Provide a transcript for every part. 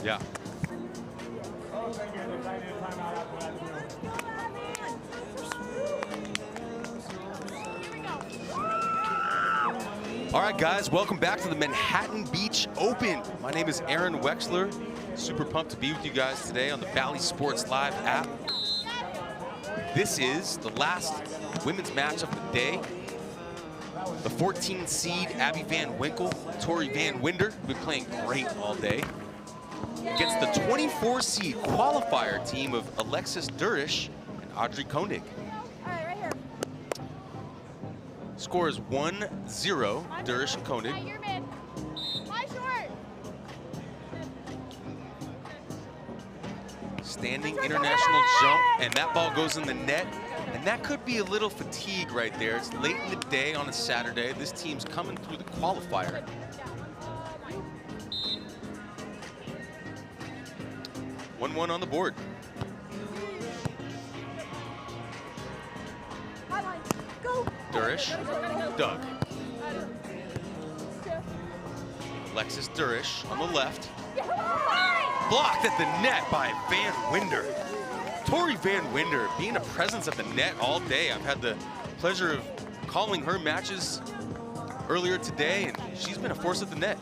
Yeah. All right, guys, welcome back to the Manhattan Beach Open. My name is Aaron Wexler. Super pumped to be with you guys today on the Bally Sports Live app. This is the last women's match of the day. The 14 seed Abby Van Winkle, Tori Van Winder, have been playing great all day, against the 24 seed qualifier team of Alexis Durish and Audrey Koenig. Score is 1-0, Durish and Koenig. Standing international jump, and that ball goes in the net. And that could be a little fatigue right there. It's late in the day on a Saturday. This team's coming through the qualifier. One on the board. Durish, Doug. Alexis Durish on the left. Blocked at the net by Van Winder. Tori Van Winder being a presence at the net all day. I've had the pleasure of calling her matches earlier today, and she's been a force at the net.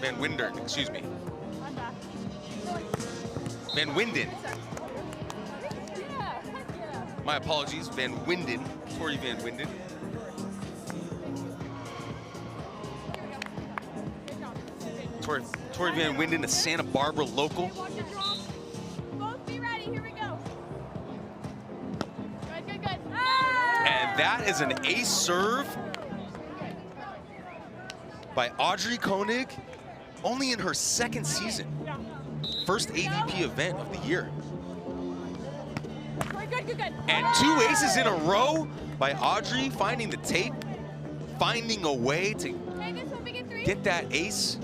Van Winder, excuse me. Van Winden. My apologies, Van Winden, Tori Van Winden. Tori Van Winden, a Santa Barbara local. Both be ready, here we go. Good. And that is an ace serve by Audrey Koenig, only in her second season. First AVP event of the year. Good. And two aces in a row by Audrey, finding the tape, finding a way to get that ace.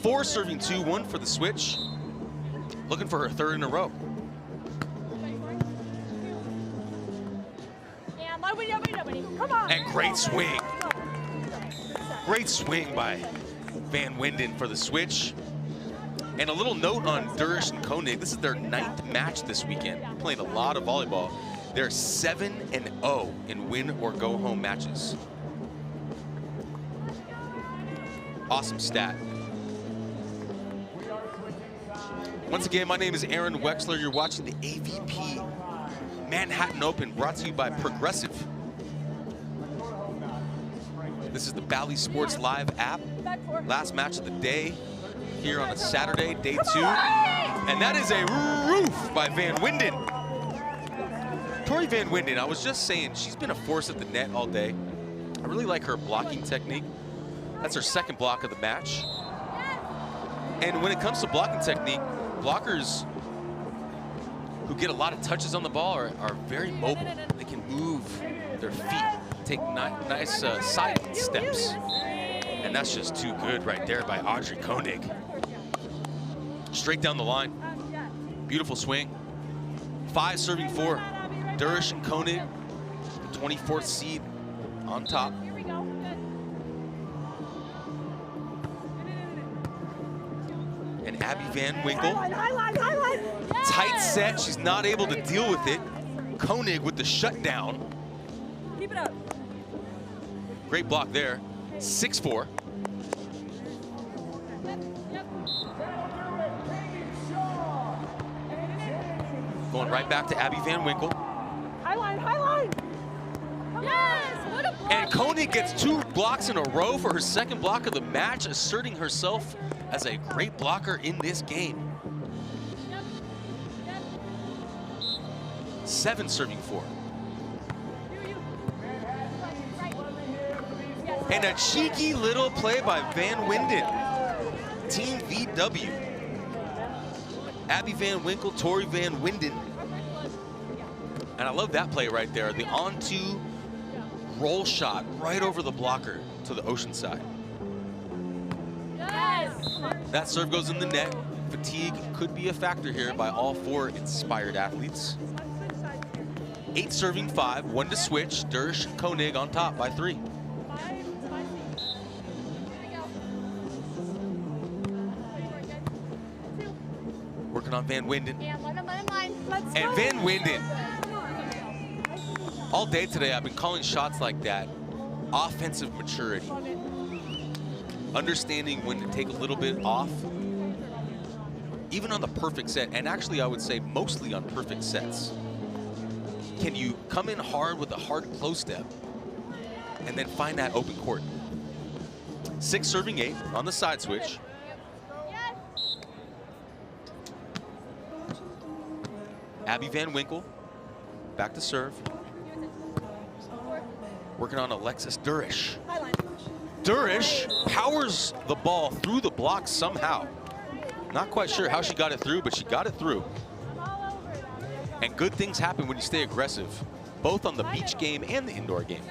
4 serving 2, 1 for the switch. Looking for her third in a row. Come on. And great swing. Great swing by Van Winden for the switch. And a little note on Durish and Koenig. This is their 9th match this weekend. Playing a lot of volleyball. They're 7-0 in win or go home matches. Awesome stat. Once again, my name is Aaron Wexler. You're watching the AVP Manhattan Open, brought to you by Progressive. This is the Bally Sports Live app. Last match of the day here on a Saturday, day 2. And that is a roof by Van Winden. Tori Van Winden, I was just saying, she's been a force at the net all day. I really like her blocking technique. That's her second block of the match. And when it comes to blocking technique, blockers who get a lot of touches on the ball are very mobile. They can move their feet, take nice side steps. And that's just too good right there by Audrey Koenig. Straight down the line. Beautiful swing. 5 serving 4. Durish and Koenig, 24th seed on top. And Abby Van Winkle, tight set, she's not able to deal with it. Koenig with the shutdown. Keep it up. Great block there, 6-4. Going right back to Abby Van Winkle. High line. Yes, what a block. And Koenig gets 2 blocks in a row for her second block of the match, asserting herself as a great blocker in this game. 7 serving 4. And a cheeky little play by Van Winden. Team VW. Abby Van Winkle, Tori Van Winden. And I love that play right there. The on-2 roll shot right over the blocker to the ocean side. Yes. That serve goes in the net. Fatigue could be a factor here by all 4 inspired athletes. 8 serving 5, 1 to switch. Durish and Koenig on top by 3. working on Van Winden. And line up, line. Let's And go. Van Winden, all day today I've been calling shots like that. Offensive maturity. Understanding when to take a little bit off. Even on the perfect set, and actually I would say mostly on perfect sets. Can you come in hard with a hard close step and then find that open court? 6 serving 8 on the side switch. Abby Van Winkle, back to serve. Working on Alexis Durish. Durish powers the ball through the block somehow. Not quite sure how she got it through, but she got it through. And good things happen when you stay aggressive, both on the beach game and the indoor game.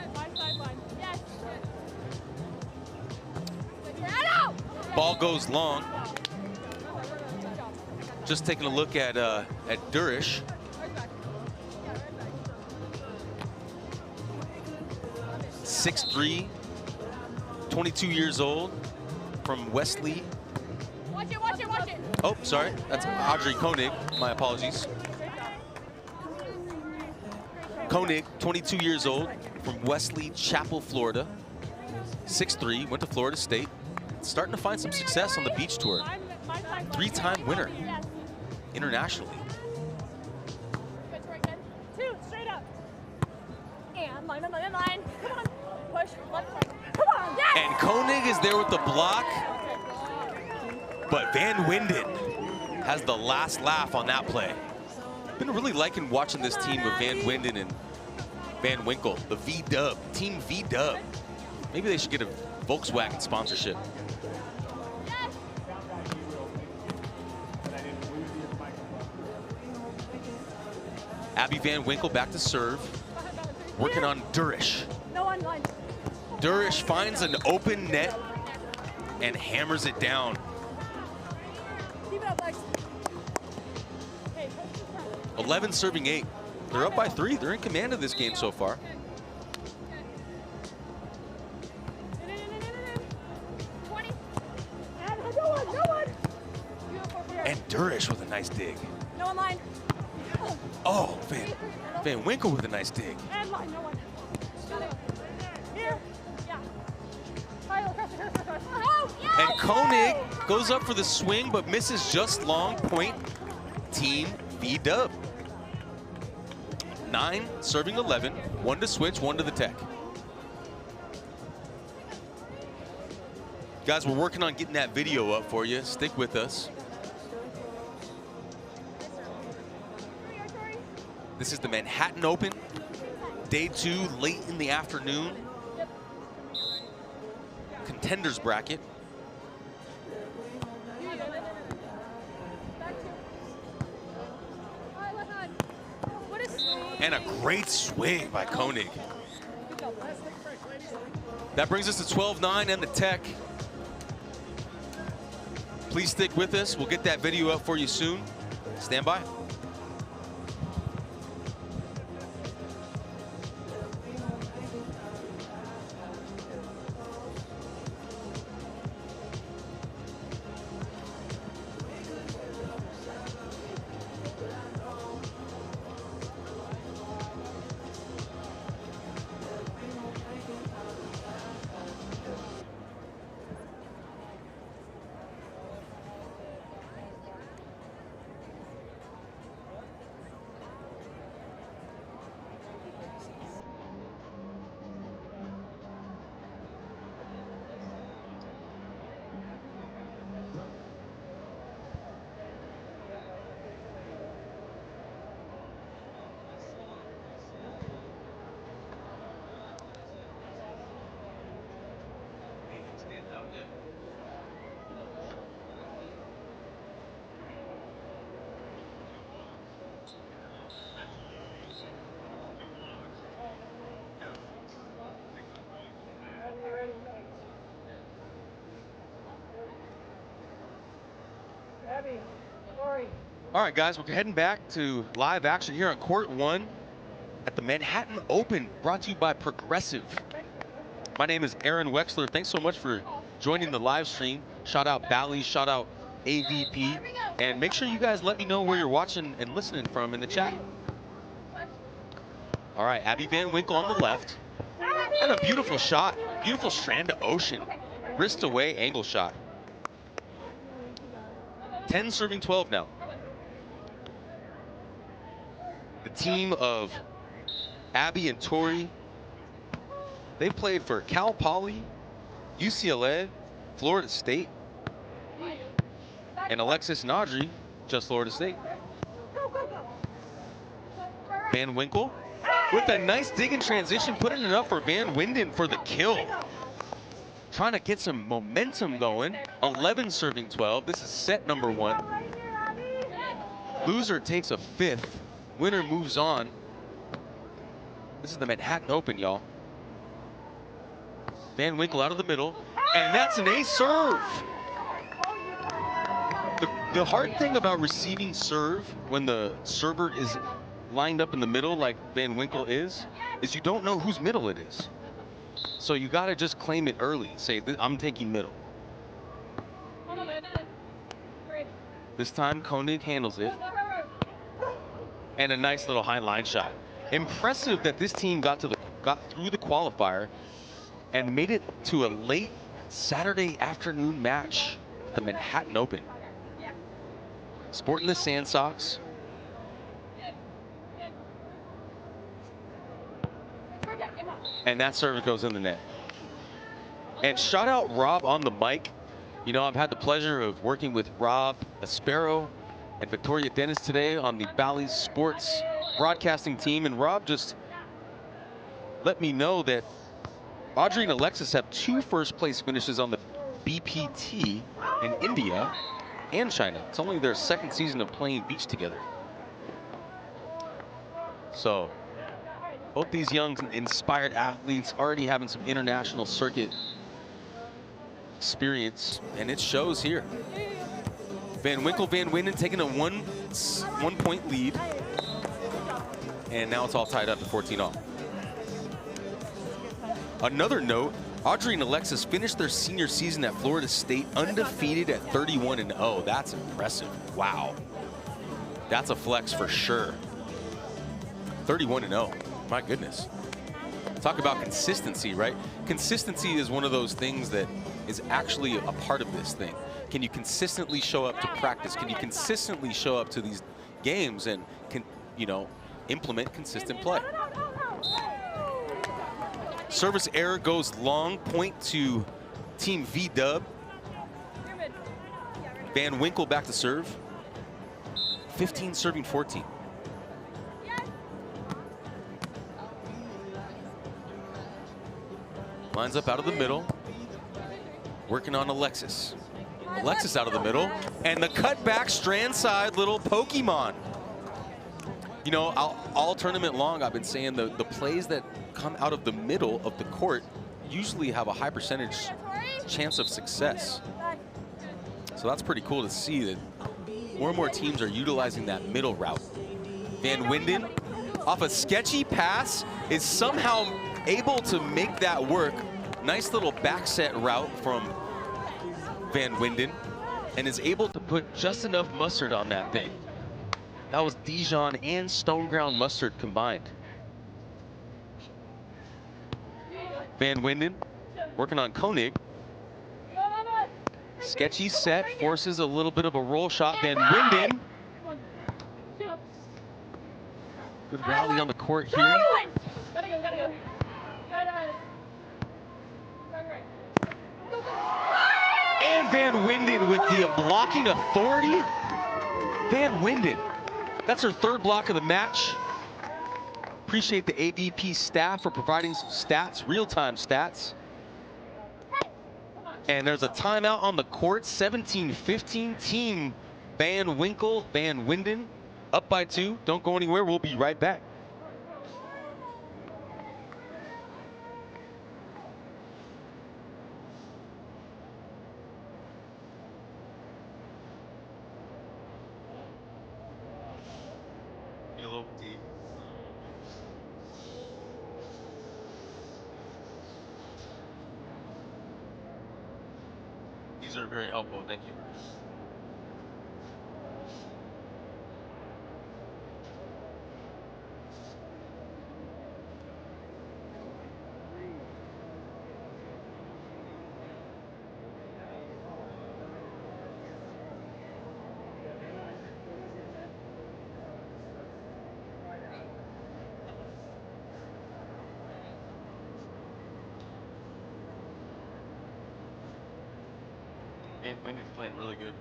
Ball goes long. Just taking a look at Durish. .6'3", 22 years old, from Wesley. Watch it, watch it, watch it. Oh, sorry, that's Audrey Koenig. My apologies. Koenig, 22 years old, from Wesley Chapel, Florida. 6'3", went to Florida State. Starting to find some success on the beach tour. 3-time winner internationally. Two, straight up. And line, line, line. Come on. Push, left, right. Come on. Yes! And Koenig is there with the block. But Van Winden has the last laugh on that play. Been really liking watching this team with Van Winden and Van Winkle, the V-Dub, Team V-Dub. Maybe they should get a Volkswagen sponsorship. Abby Van Winkle back to serve. Working on Durish. No one line. Durish finds an open net and hammers it down. Keep it up, Lex. 11 serving 8. They're up by 3. They're in command of this game so far. And Durish with a nice dig. No one line. Oh, Van Winkle with a nice dig. And line, no one. Here. Yeah. Oh, yes! And Koenig goes up for the swing, but misses just long point. Team V-Dub. 9 serving 11. 1 to switch, 1 to the tech. Guys, we're working on getting that video up for you. Stick with us. This is the Manhattan Open, day 2, late in the afternoon. Contenders bracket. And a great swing by Koenig. That brings us to 12-9 and the tech. Please stick with us. We'll get that video up for you soon. Stand by. All right, guys, we're heading back to live action here on Court 1 at the Manhattan Open, brought to you by Progressive. My name is Aaron Wexler. Thanks so much for joining the live stream. Shout out Bally, shout out AVP. And make sure you guys let me know where you're watching and listening from in the chat. All right, Abby Van Winkle on the left. And a beautiful shot. Beautiful strand to ocean. Wrist away angle shot. 10 serving 12 now. The team of Abby and Tori, they played for Cal Poly, UCLA, Florida State, and Alexis and Audrey, just Florida State. Van Winkle with a nice dig and transition, putting it up for Van Winden for the kill. Trying to get some momentum going. 11 serving 12. This is set number 1. Loser takes a 5th. Winner moves on. This is the Manhattan Open, y'all. Van Winkle out of the middle, and that's an ace serve. The hard thing about receiving serve when the server is lined up in the middle like Van Winkle is you don't know whose middle it is. So you got to just claim it early. Say, I'm taking middle. This time Koenig handles it. And a nice little high line shot. Impressive that this team got through the qualifier and made it to a late Saturday afternoon match, the Manhattan Open. Sporting the sand socks. And that serve goes in the net. And shout out Rob on the mic. You know, I've had the pleasure of working with Rob Aspero and Victoria Dennis today on the Bally Sports broadcasting team. And Rob just let me know that Audrey and Alexis have 2 first-place finishes on the BPT in India and China. It's only their 2nd season of playing beach together. So both these young, inspired athletes already having some international circuit experience, and it shows here. Van Winkle, Van Winden taking a one point lead, and now it's all tied up to 14 all. Another note, Audrey and Alexis finished their senior season at Florida State undefeated at 31-0. That's impressive. Wow. That's a flex for sure. 31-0. My goodness. Talk about consistency, right? Consistency is one of those things that is actually a part of this thing. Can you consistently show up to practice? Can you consistently show up to these games and can, you know, implement consistent play? Service error goes long, point to Team V-Dub. Van Winkle back to serve. 15 serving 14. Lines up out of the middle. Working on Alexis. Alexis out of the middle. And the cutback strand side little Pokemon. You know, all tournament long, I've been saying the plays that come out of the middle of the court usually have a high percentage chance of success. So that's pretty cool to see that more and more teams are utilizing that middle route. Van Winden, off a sketchy pass, is somehow able to make that work. Nice little back set route from Van Winden, and is able to put just enough mustard on that thing. That was Dijon and stone ground mustard combined. Van Winden working on Koenig. Sketchy set, forces a little bit of a roll shot. Van Winden. Good rally on the court here. And Van Winden with the blocking authority. Van Winden. That's her 3rd block of the match. Appreciate the AVP staff for providing some stats, real-time stats. And there's a timeout on the court, 17-15. Team Van Winkle, Van Winden, up by 2. Don't go anywhere, we'll be right back. Hello, deep. These are very helpful, thank you. And Winden's playing really good.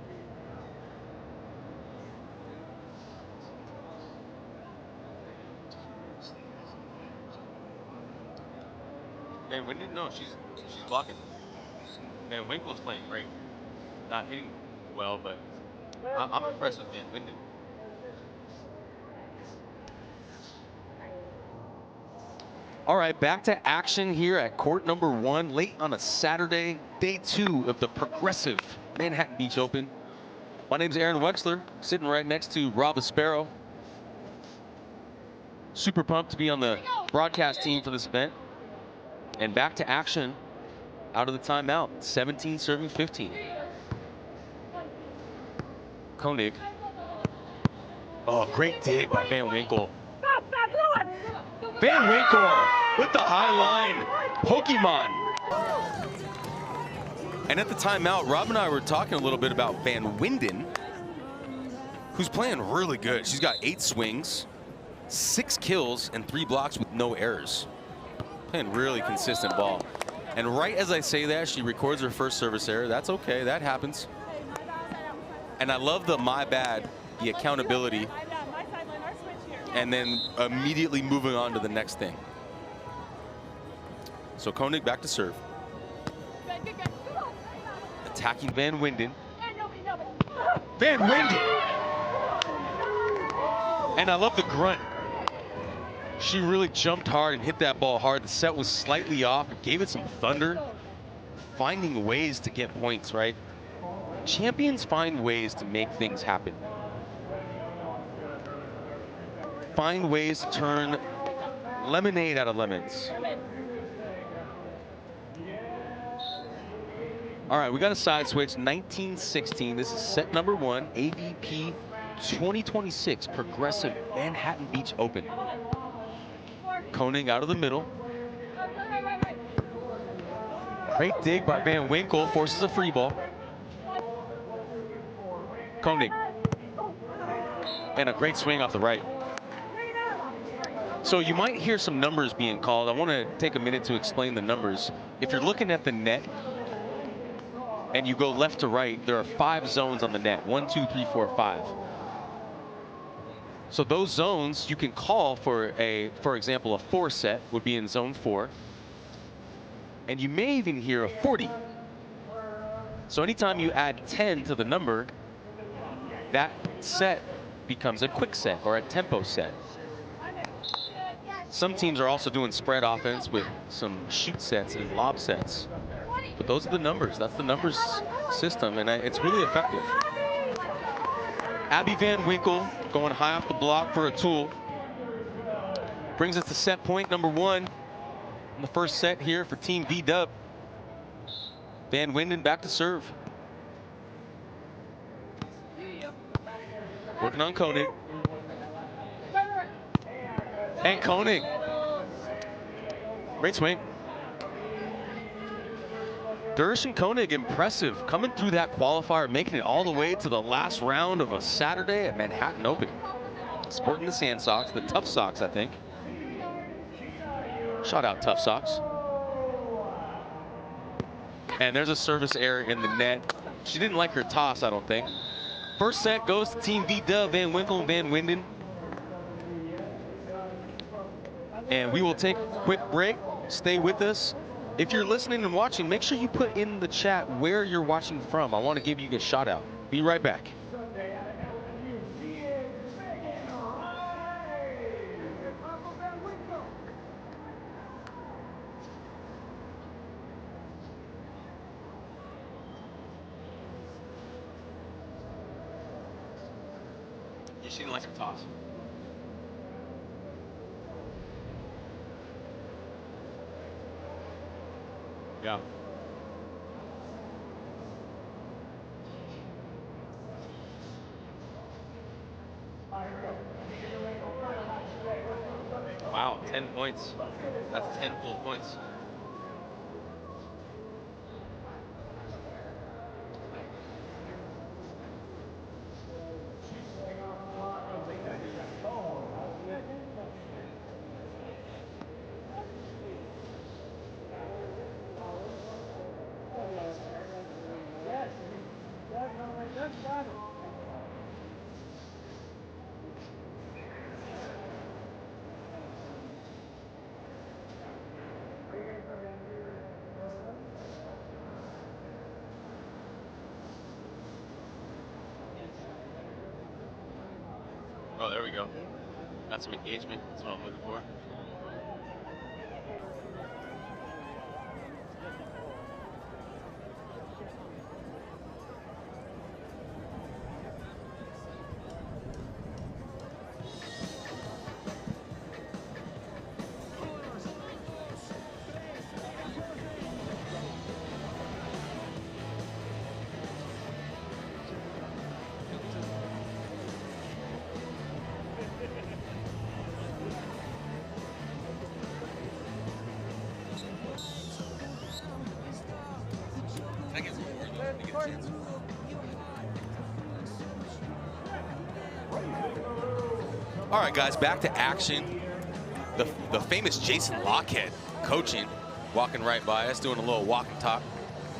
And Winden, no, she's blocking. And Winkle's playing great. Not hitting well, but I'm impressed with Winden. All right, back to action here at court number 1, late on a Saturday, day 2 of the progressive Manhattan Beach Open. My name's Aaron Wexler, sitting right next to Rob Aspero. Super pumped to be on the broadcast team for this event. And back to action out of the timeout, 17 serving 15. Koenig. Oh, great dig by Van Winkle. Van Winkle with the high line. Pokemon. And at the timeout, Rob and I were talking a little bit about Van Winden, who's playing really good. She's got 8 swings, 6 kills, and 3 blocks with no errors. Playing really consistent ball. And right as I say that, she records her first service error. That's okay, that happens. And I love the my bad, the accountability, and then immediately moving on to the next thing. So Koenig back to serve. Attacking Van Winden. Van Winden! And I love the grunt. She really jumped hard and hit that ball hard. The set was slightly off, but gave it some thunder. Finding ways to get points, right? Champions find ways to make things happen. Find ways to turn lemonade out of lemons. All right, we got a side switch, 1916. This is set number 1, AVP 2026 Progressive Manhattan Beach Open. Koenig out of the middle. Great dig by Van Winkle, forces a free ball. Koenig. And a great swing off the right. So you might hear some numbers being called. I want to take a minute to explain the numbers. If you're looking at the net and you go left to right, there are 5 zones on the net. 1, 2, 3, 4, 5. So those zones you can call for for example, a 4 set would be in zone 4. And you may even hear a 40. So anytime you add 10 to the number, that set becomes a quick set or a tempo set. Some teams are also doing spread offense with some shoot sets and lob sets. But those are the numbers. That's the numbers system, and it's really effective. Abby Van Winkle going high off the block for a tool. Brings us to set point number 1 in the first set here for Team V-Dub. Van Winden back to serve. Working on Koenig. And Koenig. Great swing. Durish and Koenig impressive. Coming through that qualifier, making it all the way to the last round of a Saturday at Manhattan Open. Sporting the sand socks, the tough socks, I think. Shout out tough socks. And there's a service error in the net. She didn't like her toss, I don't think. First set goes to Team V-Dub, Van Winkle and Van Winden. And we will take a quick break. Stay with us. If you're listening and watching, make sure you put in the chat where you're watching from. I want to give you a shout out. Be right back. Yeah, she didn't like her toss. Yeah. Wow, 10 points. That's 10 full points. Oh, there we go. Got some engagement. That's what I'm looking for. All right, guys, back to action. The famous Jason Lockhead coaching, walking right by us, doing a little walk and talk.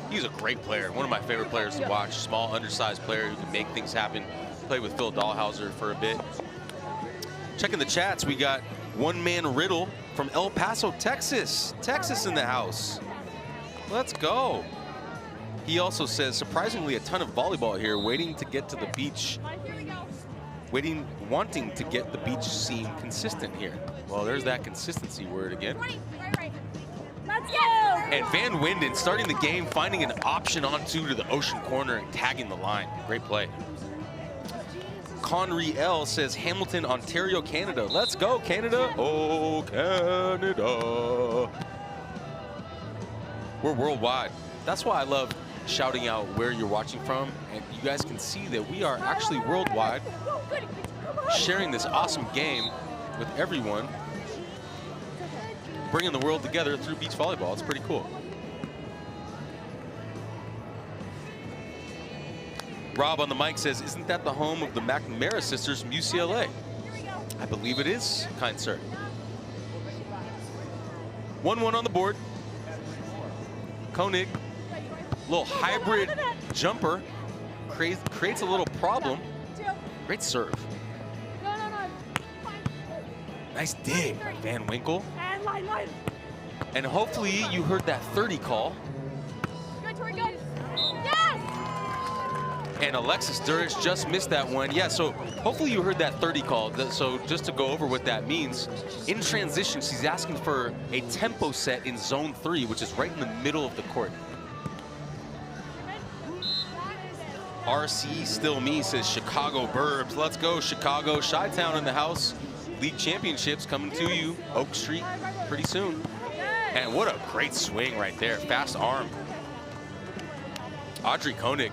He's a great player, one of my favorite players to watch. Small, undersized player who can make things happen. Played with Phil Dahlhauser for a bit. Checking the chats, we got One Man Riddle from El Paso, Texas. Texas in the house. Let's go. He also says, surprisingly, a ton of volleyball here, waiting to get to the beach. Wanting to get the beach scene consistent here. Well, there's that consistency word again. Let's go! And Van Winden starting the game, finding an option onto to the ocean corner and tagging the line. Great play. Conry L says Hamilton, Ontario, Canada. Let's go, Canada. Oh, Canada. We're worldwide. That's why I love shouting out where you're watching from. And you guys can see that we are actually worldwide, sharing this awesome game with everyone, bringing the world together through beach volleyball. It's pretty cool. Rob on the mic says, isn't that the home of the McNamara sisters from UCLA? I believe it is, kind sir. 1-1 on the board. Koenig, little hybrid jumper, creates a little problem. Great serve. Nice dig, Van Winkle. And line. And hopefully you heard that 30 call. Good, Tori, good. Yes! And Alexis Durish just missed that one. Yeah, so hopefully you heard that 30 call. So just to go over what that means, in transition, she's asking for a tempo set in zone 3, which is right in the middle of the court. RC Still Me says Chicago Burbs. Let's go, Chicago. Chi-Town in the house. League championships coming to you, Oak Street, pretty soon. And what a great swing right there. Fast arm. Audrey Koenig.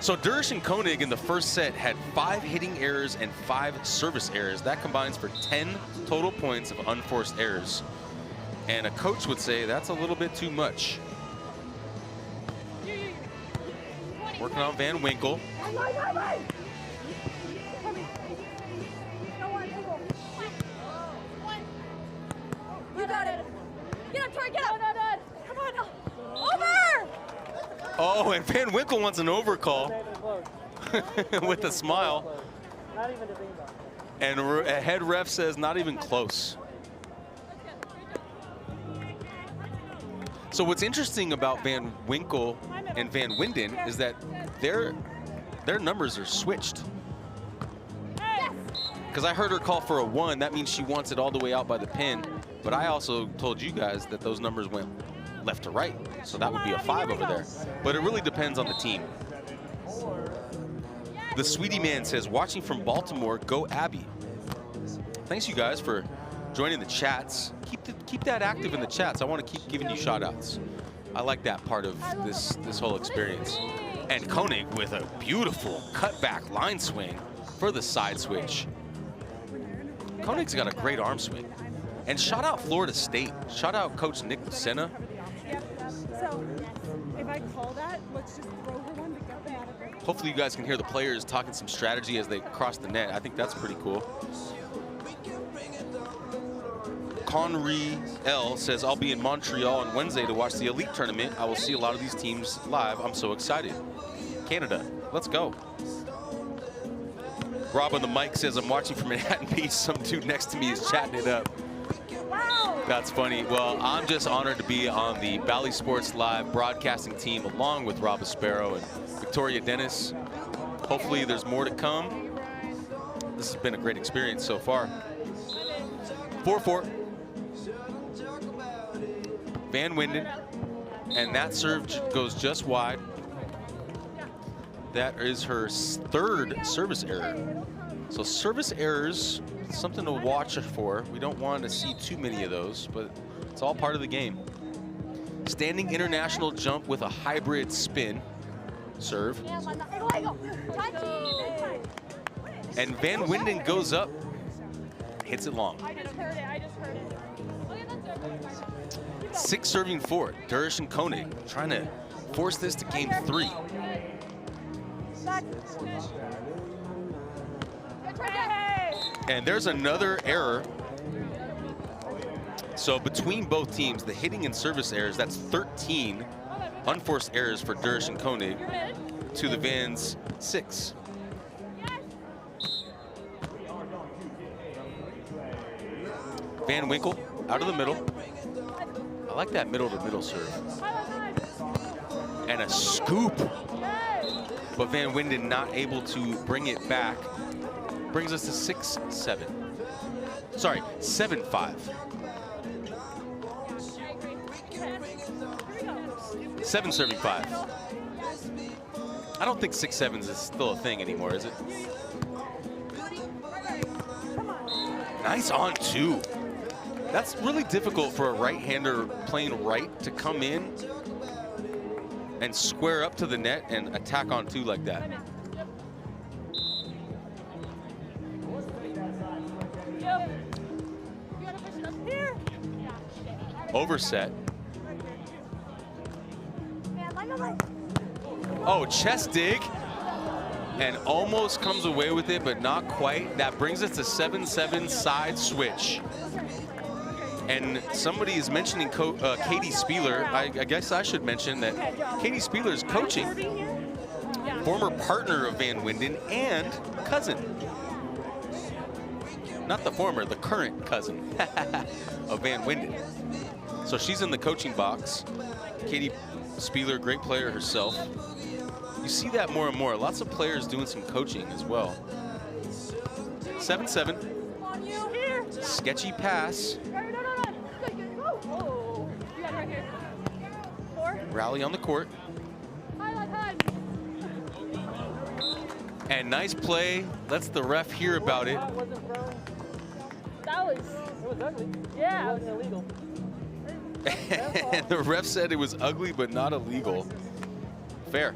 So Durish and Koenig in the first set had 5 hitting errors and 5 service errors. That combines for 10 total points of unforced errors. And a coach would say that's a little bit too much. Working on Van Winkle. You got it. Get up, Tori, get up. Come on. Over! Oh, and Van Winkle wants an overcall with a smile. Not even a thing about it. And a head ref says not even close. So what's interesting about Van Winkle and Van Winden is that their numbers are switched. Because I heard her call for a 1, that means she wants it all the way out by the pin. But I also told you guys that those numbers went left to right. So that would be a 5 over there. But it really depends on the team. The Sweetie Man says, watching from Baltimore, go Abby. Thanks you guys for joining the chats. Keep that active in the chats. I want to keep giving you shout outs. I like that part of this whole experience. And Koenig with a beautiful cutback line swing for the side switch. Koenig's got a great arm swing. And shout out Florida State. Shout out Coach Nick Lucena. So if I call that, let's just throw her one to get them out of it. Hopefully you guys can hear the players talking some strategy as they cross the net. I think that's pretty cool. Conry L says, I'll be in Montreal on Wednesday to watch the Elite Tournament. I will see a lot of these teams live. I'm so excited. Canada, let's go. Rob on the mic says, I'm watching from Manhattan Beach. Some dude next to me is chatting it up. Wow. That's funny. Well, I'm just honored to be on the Bally Sports Live broadcasting team along with Rob Aspero and Victoria Dennis. Hopefully there's more to come. this has been a great experience so far. 4-4. Van Winden, and that serve goes just wide. That is her third service error. So service errors, something to watch for. We don't want to see too many of those, but it's all part of the game. Standing international jump with a hybrid spin serve. And Van Winden goes up, hits it long. I just heard it. 6 serving 4. Durish and Koenig trying to force this to game 3. And there's another error. So between both teams, the hitting and service errors, that's 13 unforced errors for Durish and Koenig to the Vans 6. Van Winkle out of the middle. I like that middle-to-middle serve. And a scoop. But Van Winden not able to bring it back. Brings us to 6-7. Sorry, 7-5. 7 serving 5. I don't think 6-7s is still a thing anymore, is it? Nice on 2. That's really difficult for a right-hander playing right to come in and square up to the net and attack on 2 like that. Overset. Oh, chest dig. And almost comes away with it, but not quite. That brings us to 7-7 side switch. And somebody is mentioning Katie Spieler. I guess I should mention that Katie Spieler is coaching. Former partner of Van Winden and cousin. Not the former, the current cousin of Van Winden. So she's in the coaching box. Katie Spieler, great player herself. You see that more and more. Lots of players doing some coaching as well. 7-7. Sketchy pass. Rally on the court. And nice play. Lets the ref hear about it. That was ugly. Yeah. It wasn't illegal. And the ref said it was ugly, but not illegal. Fair.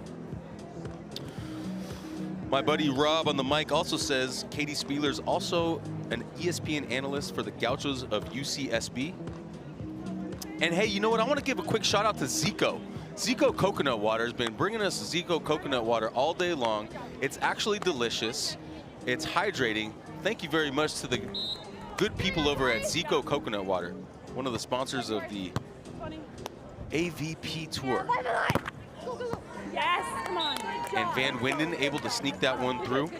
My buddy Rob on the mic also says Katie Spieler's also an ESPN analyst for the Gauchos of UCSB. And hey, you know what? I want to give a quick shout out to Zico. Zico coconut water has been bringing us Zico coconut water all day long. It's actually delicious. It's hydrating. Thank you very much to the good people over at Zico Coconut Water, one of the sponsors of the AVP Tour. Yes, come on. And Van Winden able to sneak that one through.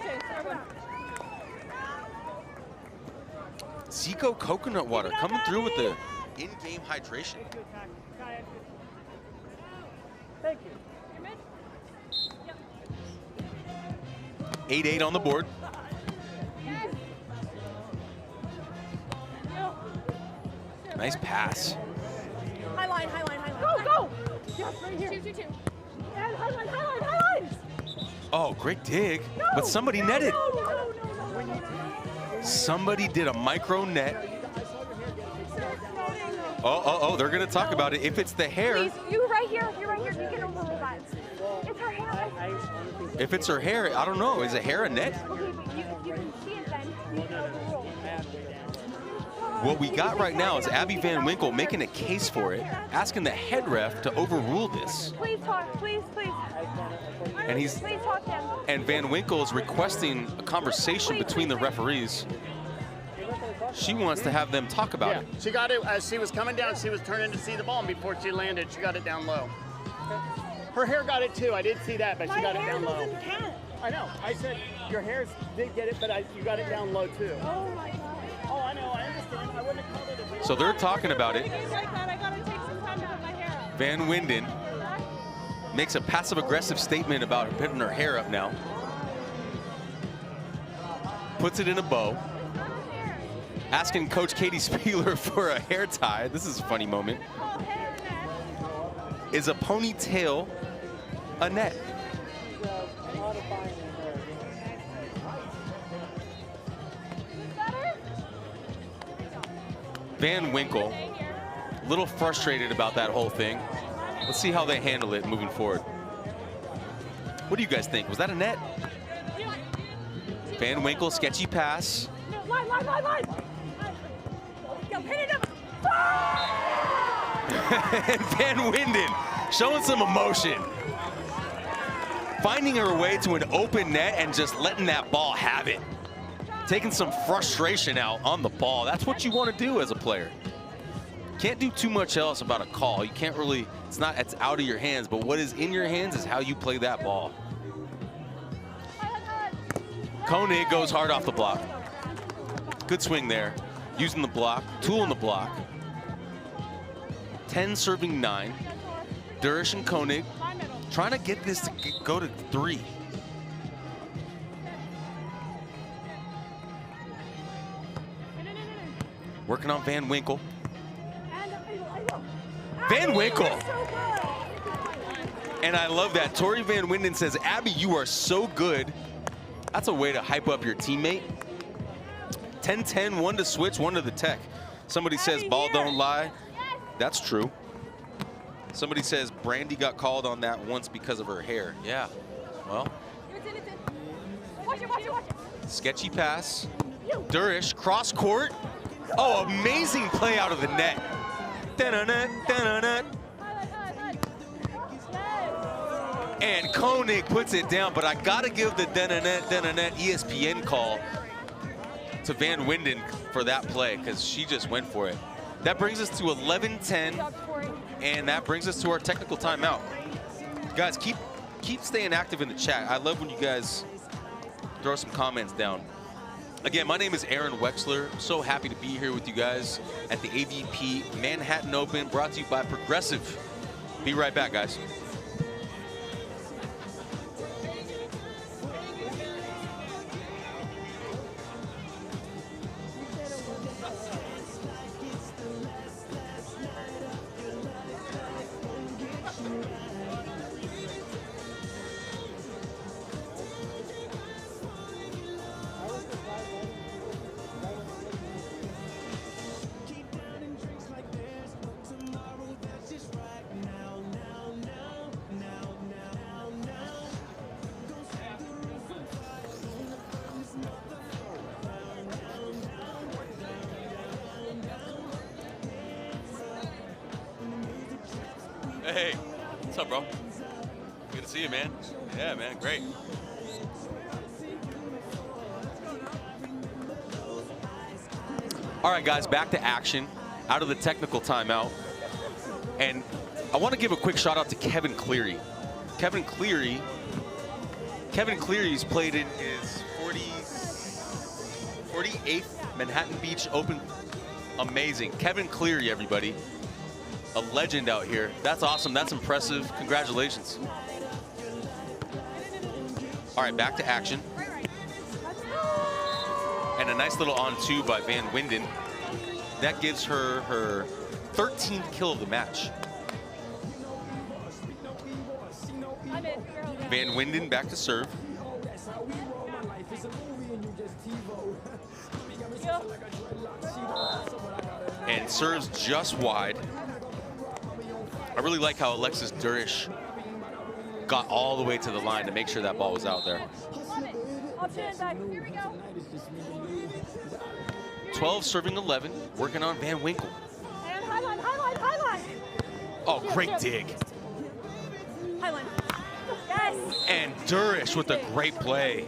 Zico Coconut Water coming through with the in-game hydration. Thank you. 8-8 on the board. Nice pass. High line. Go! Yes, right here. 2-2-2. And high line. Oh, great dig. But somebody netted. No. Somebody did a micro net. Oh, they're going to talk about it. If it's the hair. Please, you're right here. You can overrule that. It's her hair. If it's her hair, I don't know. Is it hair a net? Okay, but you can see it then. You can overrule. What we got right now is Abby Van Winkle making a case for it, asking the head ref to overrule this. Please talk, please. And Please talk to him. And Van Winkle is requesting a conversation between the referees. She wants to have them talk about it. She got it as she was coming down. She was turning to see the ball, and before she landed, she got it down low. Her hair got it too. I did see that, but she got it down low. I know. I said your hair did get it, but you got it down low too. Oh my God. Oh, I know. I understand. I wouldn't have called it a big. So they're talking about it. Like that, I gotta take some time to put my hair up. Van Winden makes a passive-aggressive statement about putting her hair up now. puts it in a bow. Asking Coach Katie Spieler for a hair tie. This is a funny moment. Is a ponytail a net? Van Winkle, a little frustrated about that whole thing. Let's see how they handle it moving forward. What do you guys think? Was that a net? Van Winkle, sketchy pass. Line. Go, hit it up. And Van Winden showing some emotion. Finding her way to an open net and just letting that ball have it. Taking some frustration out on the ball. That's what you want to do as a player. Can't do too much else about a call. You can't really, it's out of your hands, but what is in your hands is how you play that ball. Koenig goes hard off the block. Good swing there. Using the block, tool in the block. 10 serving 9. Durish and Koenig trying to get this to go to 3. Working on Van Winkle. Van Winkle. And I love that. Tori Van Winden says, Abby, you are so good. That's a way to hype up your teammate. 10-10, 1 to switch, 1 to the tech. Somebody says ball don't lie. That's true. Somebody says Brandy got called on that once because of her hair. Yeah, well. Watch it. Sketchy pass. Durish, cross court. Oh, amazing play out of the net. And Koenig puts it down, but I gotta give the Denanet ESPN call to Van Winden for that play, because she just went for it. That brings us to 11-10, and that brings us to our technical timeout. Guys, keep staying active in the chat. I love when you guys throw some comments down. Again, my name is Aaron Wexler. So happy to be here with you guys at the AVP Manhattan Open, brought to you by Progressive. Be right back, guys. Hey, what's up, bro? Good to see you, man. Yeah, man, great. All right, guys, back to action. Out of the technical timeout. And I want to give a quick shout out to Kevin Cleary. Kevin Cleary's played in his 48th Manhattan Beach Open. Amazing. Kevin Cleary, everybody. A legend out here. That's awesome. That's impressive. Congratulations. All right, back to action. And a nice little on-two by Van Winden. That gives her her 13th kill of the match. Van Winden back to serve. And serves just wide. I really like how Alexis Durish got all the way to the line to make sure that ball was out there. 12 serving 11, working on Van Winkle. And highline. Oh, great dig. Highline. Yes. And Durish with a great play.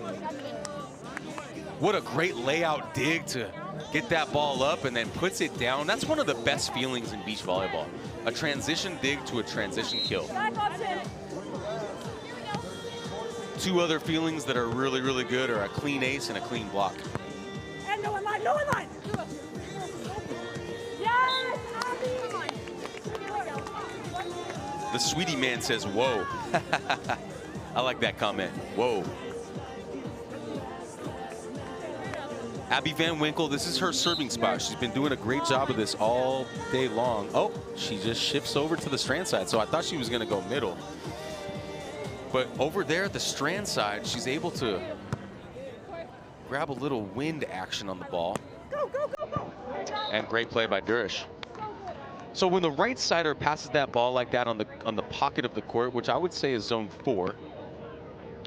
What a great layout dig to get that ball up and then puts it down. That's one of the best feelings in beach volleyball. A transition dig to a transition kill. Two other feelings that are really, really good are a clean ace and a clean block. And no one line. Yes, Abby. The sweetie man says, whoa. I like that comment, whoa. Abby Van Winkle, this is her serving spot. She's been doing a great job of this all day long. Oh, she just shifts over to the strand side. So I thought she was going to go middle. But over there at the strand side, she's able to grab a little wind action on the ball. Go, go, go, go. And great play by Durish. So when the right sider passes that ball like that on the pocket of the court, which I would say is zone 4,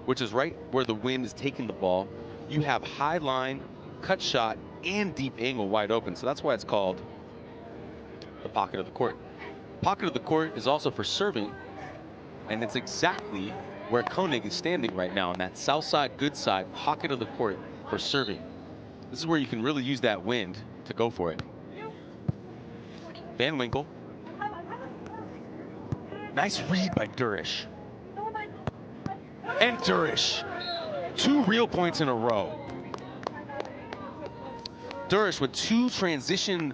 which is right where the wind is taking the ball, you have high line, cut shot, and deep angle wide open. So that's why it's called the pocket of the court. Pocket of the court is also for serving, and it's exactly where Koenig is standing right now, on that south side, good side, pocket of the court for serving. This is where you can really use that wind to go for it. Van Winkle. Nice read by Durish. And Durish. 2 real points in a row. Durish with 2 transition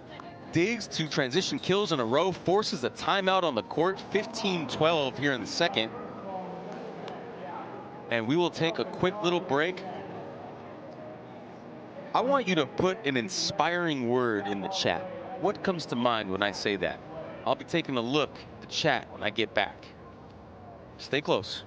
digs, 2 transition kills in a row, forces a timeout on the court. 15-12 here in the second. And we will take a quick little break. I want you to put an inspiring word in the chat. What comes to mind when I say that? I'll be taking a look at the chat when I get back. Stay close.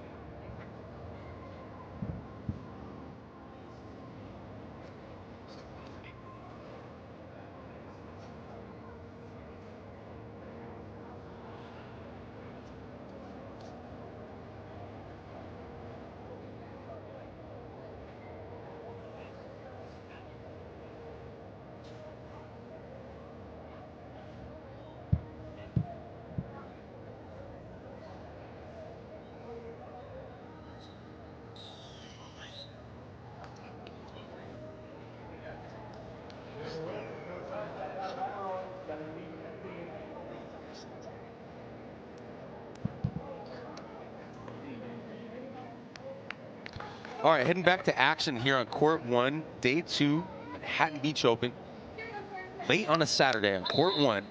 All right, heading back to action here on court 1, day 2, Manhattan Beach Open. Late on a Saturday on court 1.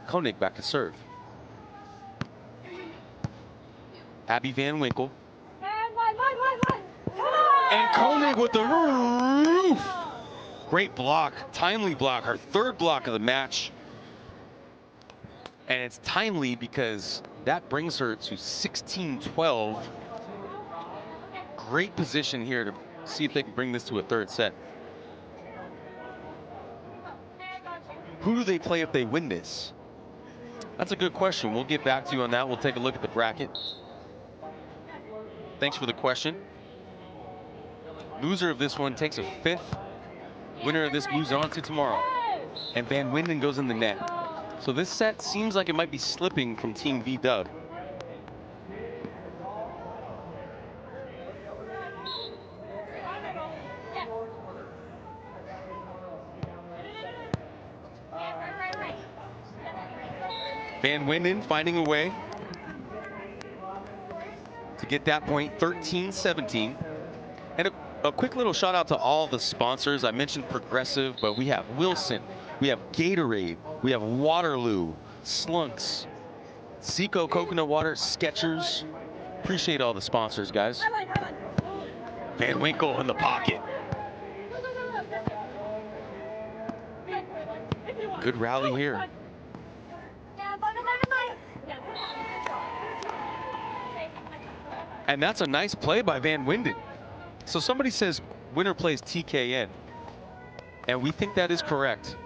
Koenig back to serve. Abby Van Winkle. And Koenig with the roof. Great block, timely block, her 3rd block of the match. And it's timely because that brings her to 16-12. Great position here to see if they can bring this to a 3rd set. Who do they play if they win this? That's a good question. We'll get back to you on that. We'll take a look at the bracket. Thanks for the question. Loser of this one takes a 5th. Winner of this moves on to tomorrow. And Van Winden goes in the net. So this set seems like it might be slipping from Team V-Dub. Van Winden finding a way to get that point, 13-17. And a quick little shout out to all the sponsors. I mentioned Progressive, but we have Wilson, we have Gatorade, we have Waterloo, Slunks, Seco Coconut Water, Skechers. Appreciate all the sponsors, guys. Van Winkle in the pocket. Good rally here. And that's a nice play by Van Winden. So somebody says winner plays TKN. And we think that is correct.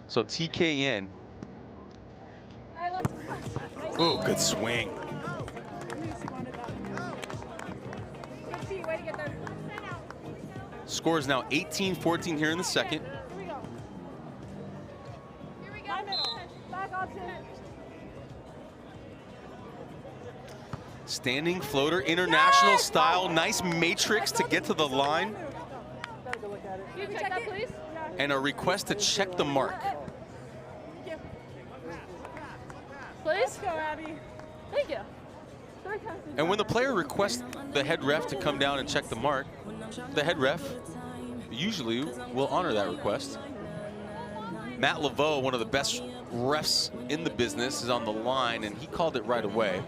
So TKN. Oh, good swing. Score is now 18-14 here in the second. Standing floater, international style, nice matrix to get to the line. You can check that, please. And a request to check the mark. Please go, Abby. Thank you. And when the player requests the head ref to come down and check the mark, the head ref usually will honor that request. Matt Laveau, one of the best refs in the business, is on the line, and he called it right away.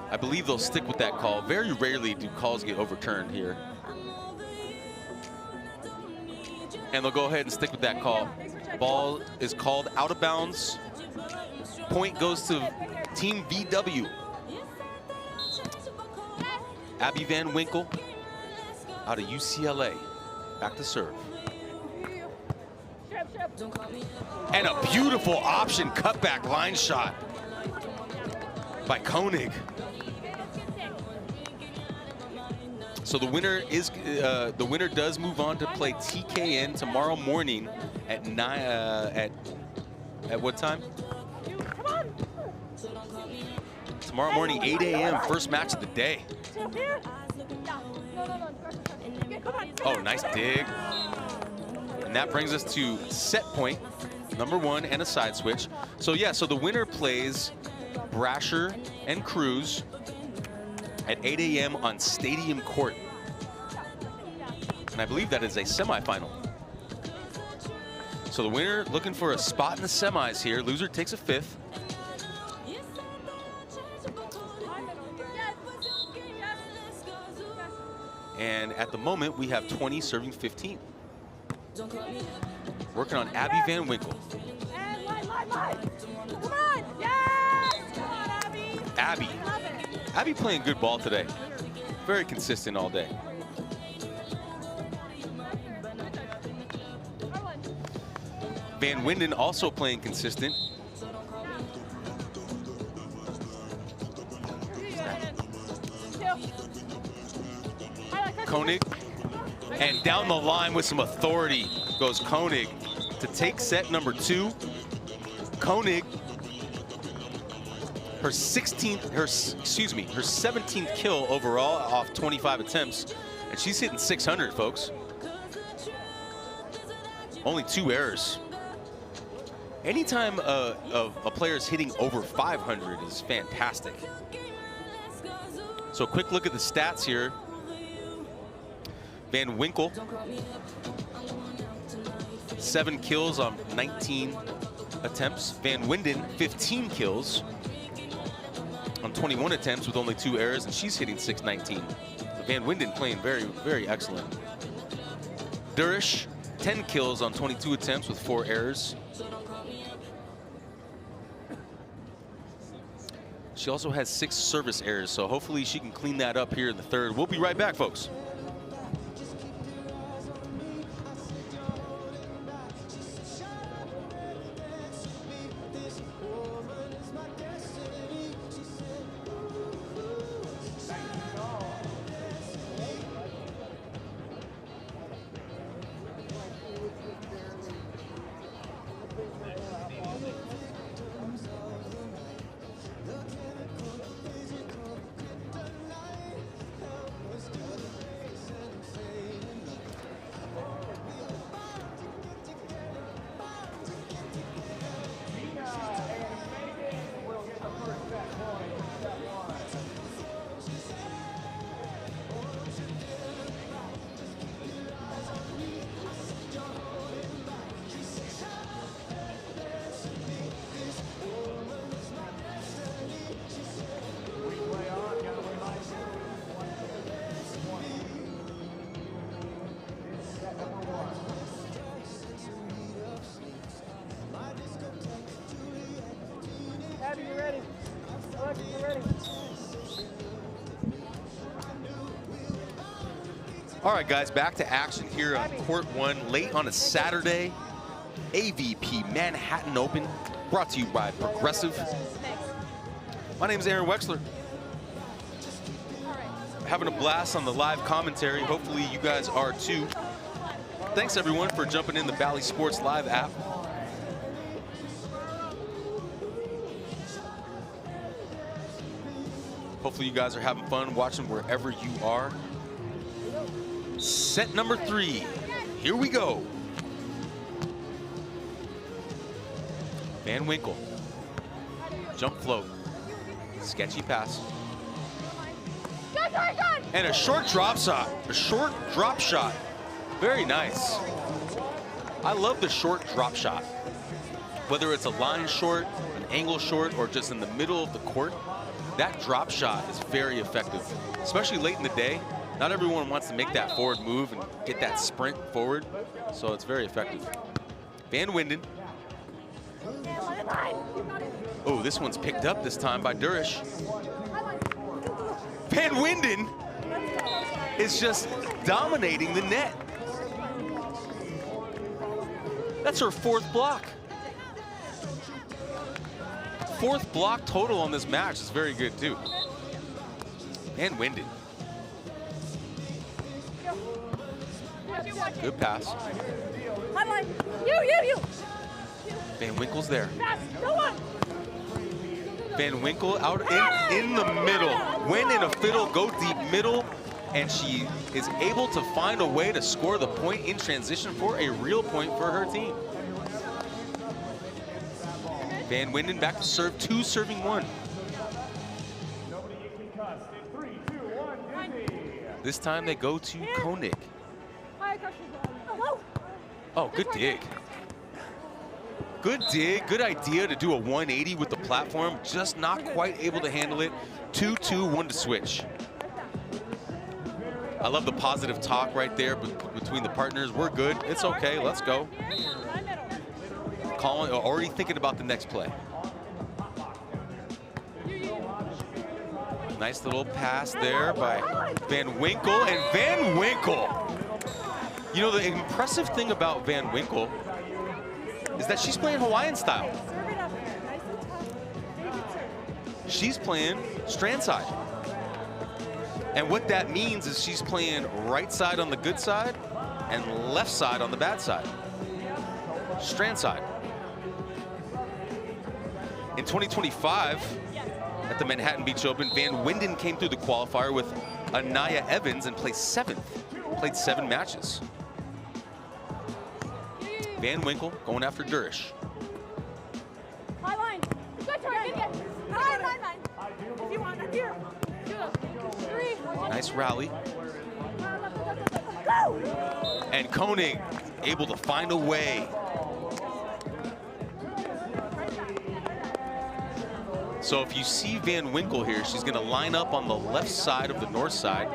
I believe they'll stick with that call. Very rarely do calls get overturned here. And they'll go ahead and stick with that call. Ball is called out of bounds. Point goes to Team VW. Abby Van Winkle out of UCLA. Back to serve. And a beautiful option cutback line shot by Koenig. So the winner does move on to play TKN tomorrow morning at 9 at what time? Tomorrow morning, 8 a.m. First match of the day. Oh, nice dig. And that brings us to set point number 1 and a side switch. So yeah, so the winner plays Brasher and Cruz at 8 a.m. on Stadium Court. And I believe that is a semifinal. So the winner looking for a spot in the semis here. Loser takes a 5th. And at the moment, we have 20 serving 15. Working on Abby Van Winkle. And line. Come on, yes! Come on, Abby. Abby. Abby playing good ball today. Very consistent all day. Van Winden also playing consistent. Koenig, and down the line with some authority goes Koenig to take set number 2. Koenig, her 17th kill overall off 25 attempts, and she's hitting 600, folks. Only 2 errors. Anytime a player is hitting over 500 is fantastic. So a quick look at the stats here. Van Winkle, 7 kills on 19 attempts. Van Winden, 15 kills on 21 attempts with only 2 errors, and she's hitting 619. Van Winden playing very, very excellent. Durish, 10 kills on 22 attempts with 4 errors. She also has 6 service errors, so hopefully she can clean that up here in the 3rd. We'll be right back, folks. Abby, you ready? Alexa, you ready? All right, guys, back to action here on Court 1, late on a Saturday. AVP Manhattan Open, brought to you by Progressive. My name is Aaron Wexler. Having a blast on the live commentary. Hopefully you guys are too. Thanks everyone for jumping in the Bally Sports Live app. Hopefully you guys are having fun watching wherever you are. Set number 3, here we go. Van Winkle, jump float, sketchy pass. And a short drop shot, very nice. I love the short drop shot. Whether it's a line short, an angle short, or just in the middle of the court, that drop shot is very effective, especially late in the day. Not everyone wants to make that forward move and get that sprint forward, so it's very effective. Van Winden. Oh, this one's picked up this time by Durish. Van Winden is just dominating the net. That's her 4th block. 4th block total on this match is very good too. Van Winden. Good pass. You. Van Winkle's there. Pass. Go on. Van Winkle out in the middle. Win in a fiddle, go deep middle, and she is able to find a way to score the point in transition for a real point for her team. Van Winden back to serve 2, serving 1. This time they go to Koenig. Oh, good dig. Good dig, good idea to do a 180 with the platform, just not quite able to handle it. 2-2, 1 to switch. I love the positive talk right there between the partners. We're good, it's okay, let's go. Already thinking about the next play. Nice little pass there by Van Winkle, and Van Winkle. You know, the impressive thing about Van Winkle is that she's playing Hawaiian style. She's playing strand side. And what that means is she's playing right side on the good side and left side on the bad side. Strand side. In 2025, at the Manhattan Beach Open, Van Winden came through the qualifier with Anaya Evans and placed 7th. Played 7 matches. Van Winkle going after Durish. High line. Good turn. High line. If you want, up here. 3. Nice rally. Go! And Koenig able to find a way. So if you see Van Winkle here, she's going to line up on the left side of the north side.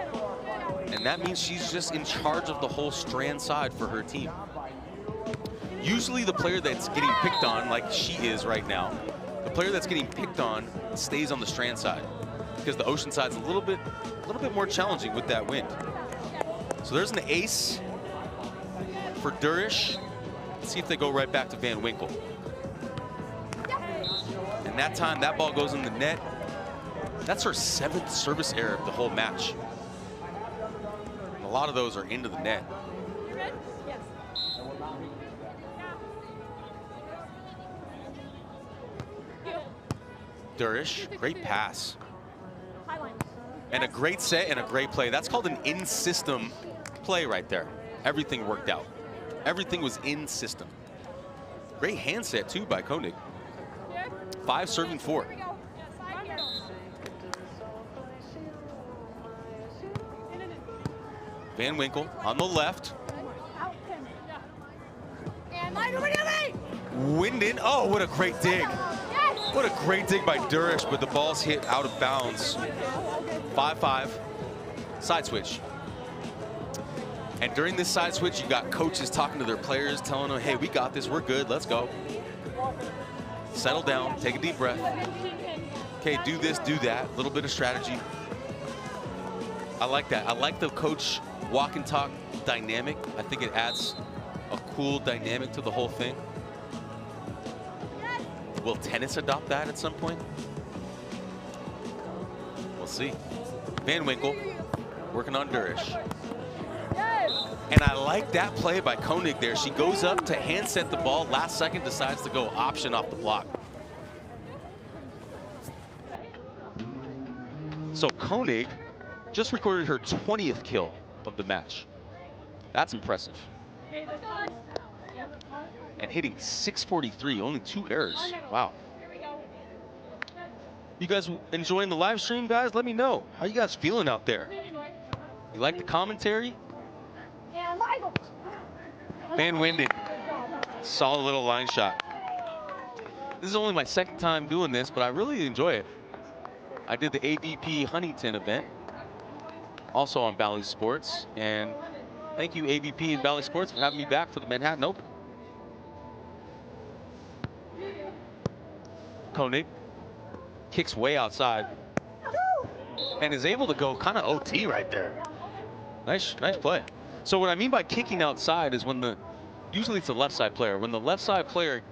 And that means she's just in charge of the whole strand side for her team. Usually the player that's getting picked on, like she is right now, the player that's getting picked on stays on the strand side because the ocean side's a little bit more challenging with that wind. So there's an ace for Durish. Let's see if they go right back to Van Winkle. And that time, that ball goes in the net. That's her 7th service error of the whole match. And a lot of those are into the net. Yes. Durish, great pass. High line. And a great set and a great play. That's called an in-system play right there. Everything worked out. Everything was in system. Great hand set too by Koenig. 5 serving 4. Van Winkle on the left. Winden, oh, what a great dig. What a great dig by Durish, but the ball's hit out of bounds. 5-5, side switch. And during this side switch, you got coaches talking to their players, telling them, hey, we got this, we're good, let's go. Settle down, take a deep breath. Okay, do this, do that, a little bit of strategy. I like that. I like the coach walk and talk dynamic. I think it adds a cool dynamic to the whole thing. Will tennis adopt that at some point? We'll see. Van Winkle working on Durish. And I like that play by Koenig there. She goes up to hand set the ball, last second decides to go option off the block. So Koenig just recorded her 20th kill of the match. That's impressive. And hitting 643, only 2 errors. Wow. You guys enjoying the live stream, guys? Let me know. How you guys feeling out there? You like the commentary? Van Winden Solid little line shot. This is only my second time doing this, but I really enjoy it. I did the AVP Huntington event, also on Bally Sports, and thank you AVP and Bally Sports for having me back for the Manhattan Open. Koenig kicks way outside and is able to go kind of OT right there. Nice play. So what I mean by kicking outside is when usually it's the left side player. When the left side player,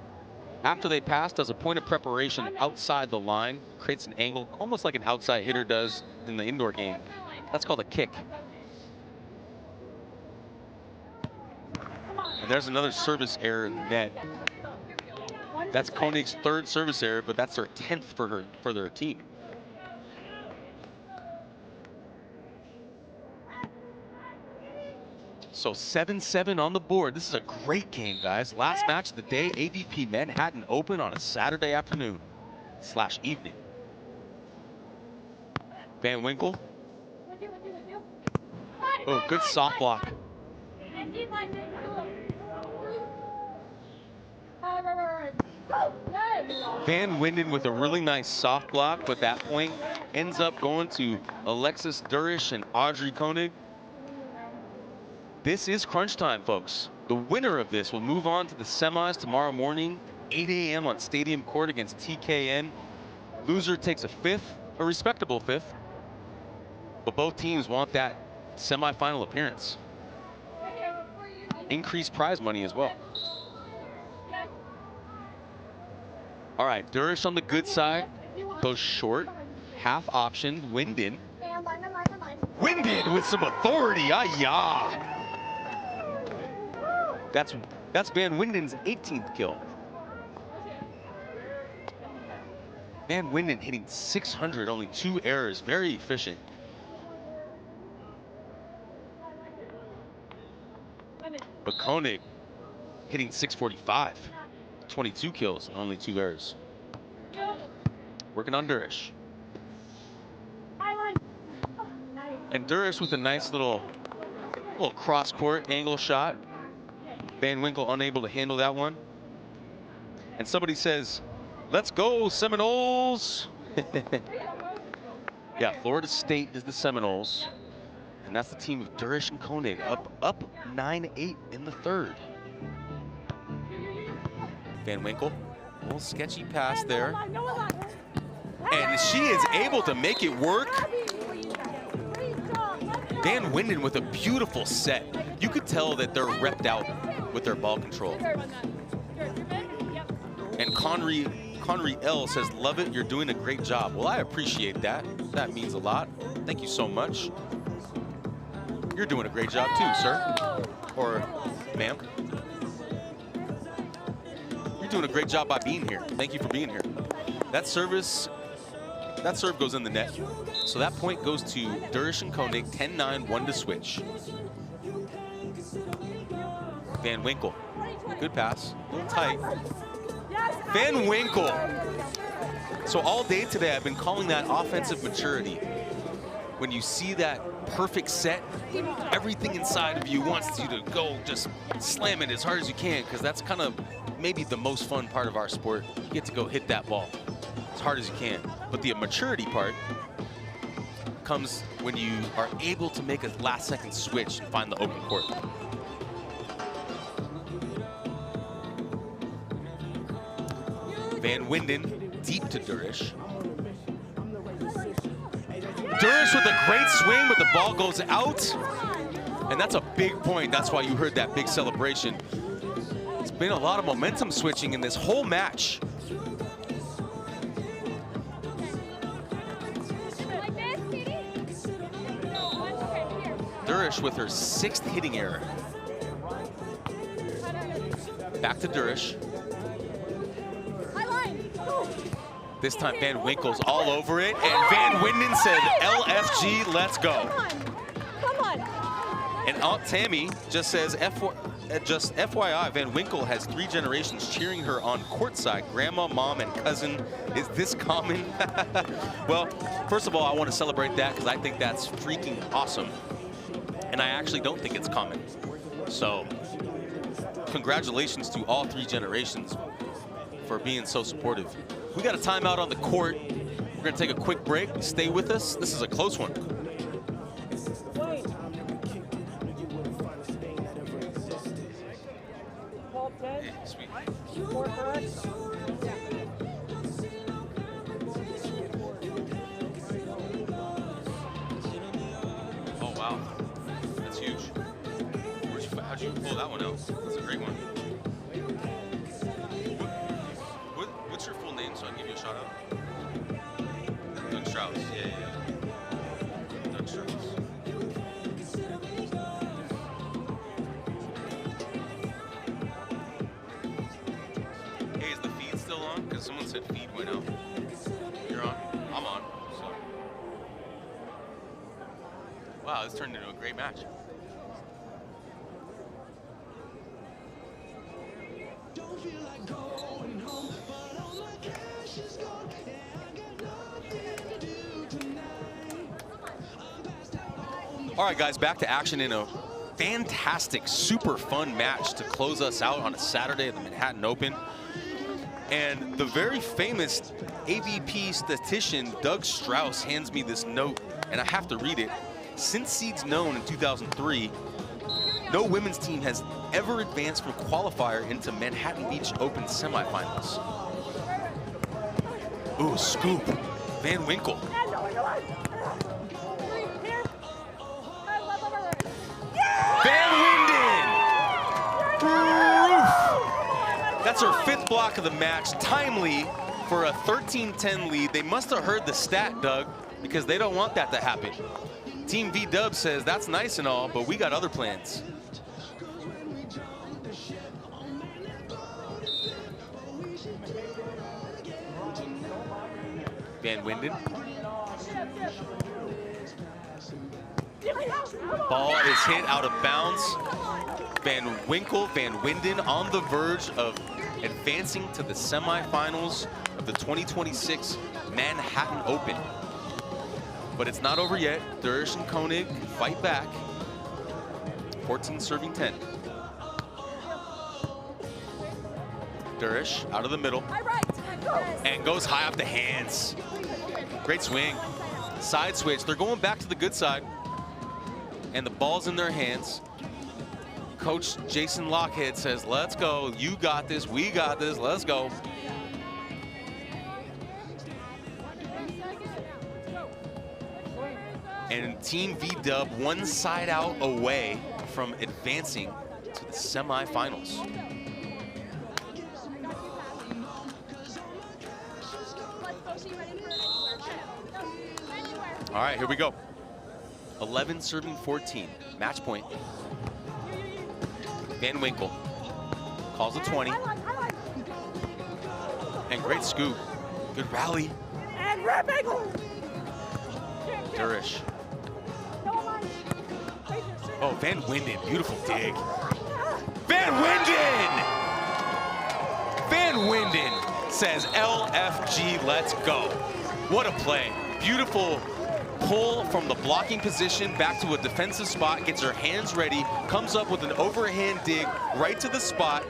after they pass, does a point of preparation outside the line, creates an angle, almost like an outside hitter does in the indoor game. That's called a kick. And there's another service error net. That's Koenig's 3rd service error, but that's their 10th for their team. So 7-7 on the board. This is a great game, guys. Last match of the day, AVP Manhattan Open on a Saturday afternoon / evening. Van Winkle. Oh, good soft block. Van Winden with a really nice soft block, but that point ends up going to Alexis Durish and Audrey Koenig. This is crunch time, folks. The winner of this will move on to the semis tomorrow morning, 8 a.m. on Stadium Court against TKN. Loser takes a respectable fifth, but both teams want that semifinal appearance. Increased prize money as well. All right, Durish on the good side, goes short, half option, Winden. Winden with some authority, ah-yah. That's Van Winden's 18th kill. Van Winden hitting 600, only 2 errors, very efficient. But Koenig hitting 645, 22 kills, only 2 errors. Working on Durish. And Durish with a nice little cross-court angle shot. Van Winkle unable to handle that one. And somebody says, "Let's go, Seminoles." Yeah, Florida State is the Seminoles. And that's the team of Durish and Koenig, up 9-8 in the 3rd. Van Winkle, a little sketchy pass there. And she is able to make it work. Van Winden with a beautiful set. You could tell that they're repped out with their ball control. And Conry L says, "Love it, you're doing a great job." Well, I appreciate that. That means a lot. Thank you so much. You're doing a great job too, sir. Or ma'am. You're doing a great job by being here. Thank you for being here. That serve goes in the net. So that point goes to Durish and Koenig, 10-9, 1 to switch. Van Winkle, good pass, a little tight. Van Winkle. So all day today, I've been calling that offensive maturity. When you see that perfect set, everything inside of you wants you to go just slam it as hard as you can, because that's kind of maybe the most fun part of our sport. You get to go hit that ball as hard as you can. But the maturity part comes when you are able to make a last-second switch and find the open court. Van Winden deep to Durish. Durish with a great swing, but the ball goes out. And that's a big point. That's why you heard that big celebration. It's been a lot of momentum switching in this whole match. Durish with her 6th hitting error. Back to Durish. This time Van Winkle's all over it, and Van Winden said, "LFG, let's go." Come on. And Aunt Tammy just says, just FYI, Van Winkle has 3 generations cheering her on courtside. Grandma, mom, and cousin. Is this common? Well, first of all, I want to celebrate that because I think that's freaking awesome. And I actually don't think it's common. So congratulations to all 3 generations for being so supportive. We got a timeout on the court. We're gonna take a quick break. Stay with us. This is a close one. Hey, sweet. Oh, wow. That's huge. How'd you pull that one out? That's a great one. What's your full name so I can give you a shout out? Doug Strauss. Yeah. Doug Strauss. Hey, is the feed still on? Because someone said feed went out. You're on? I'm on. So. Wow, this turned into a great match. All right, guys, back to action in a fantastic, super fun match to close us out on a Saturday at the Manhattan Open. And the very famous AVP statistician, Doug Strauss, hands me this note, and I have to read it. Since seeds known in 2003, no women's team has ever advanced from qualifier into Manhattan Beach Open semifinals. Ooh, scoop. Van Winkle. Van Winden! That's her 5th block of the match. Timely for a 13-10 lead. They must have heard the stat, Doug, because they don't want that to happen. Team V-Dub says that's nice and all, but we got other plans. Van Winden. Ball is hit out of bounds. Van Winkle, Van Winden on the verge of advancing to the semifinals of the 2026 Manhattan Open. But it's not over yet. Durish and Koenig fight back. 14 serving 10. Durish out of the middle. And goes high off the hands. Great swing. Side switch. They're going back to the good side. And the ball's in their hands. Coach Jason Lockhead says, let's go. You got this. We got this. Let's go. And Team V-Dub 1 side out away from advancing to the semifinals. All right, here we go. 11 serving 14. Match point. Van Winkle calls a 20. And great scoop. Good rally. And ripping. Durish. Oh, Van Winden, beautiful dig. Van Winden! Van Winden says LFG, let's go. What a play. Beautiful pull from the blocking position back to a defensive spot, gets her hands ready, comes up with an overhand dig right to the spot,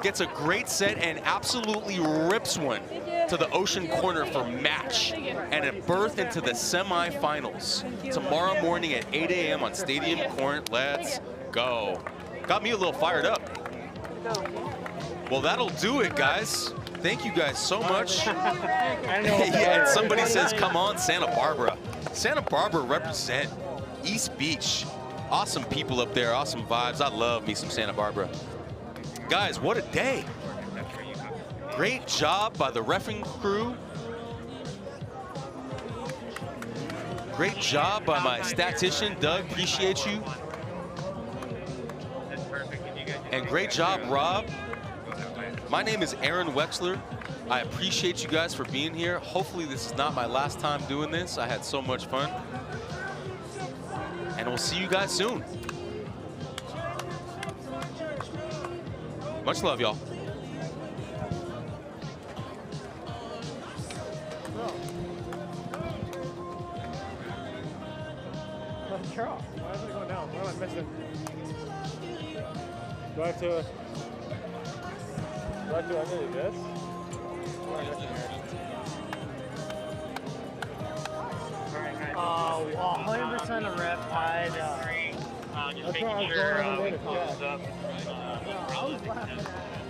gets a great set and absolutely rips one to the ocean corner for match and a berth into the semifinals tomorrow morning at 8 a.m. on Stadium Court. Let's go. Got me a little fired up. Well, that'll do it, guys. Thank you guys so much. Yeah, and somebody says, come on, Santa Barbara. Santa Barbara represent East Beach. Awesome people up there, awesome vibes. I love me some Santa Barbara. Guys, what a day. Great job by the reffing crew. Great job by my statistician, Doug. Appreciate you. And great job, Rob. My name is Aaron Wexler. I appreciate you guys for being here. Hopefully this is not my last time doing this. I had so much fun. And we'll see you guys soon. Much love, y'all. You're off. Why is it going down? What am I missing? Do I have to... What do I do? This? Oh, 100% a rep tied up. Just making sure Winkle is up. I was laughing at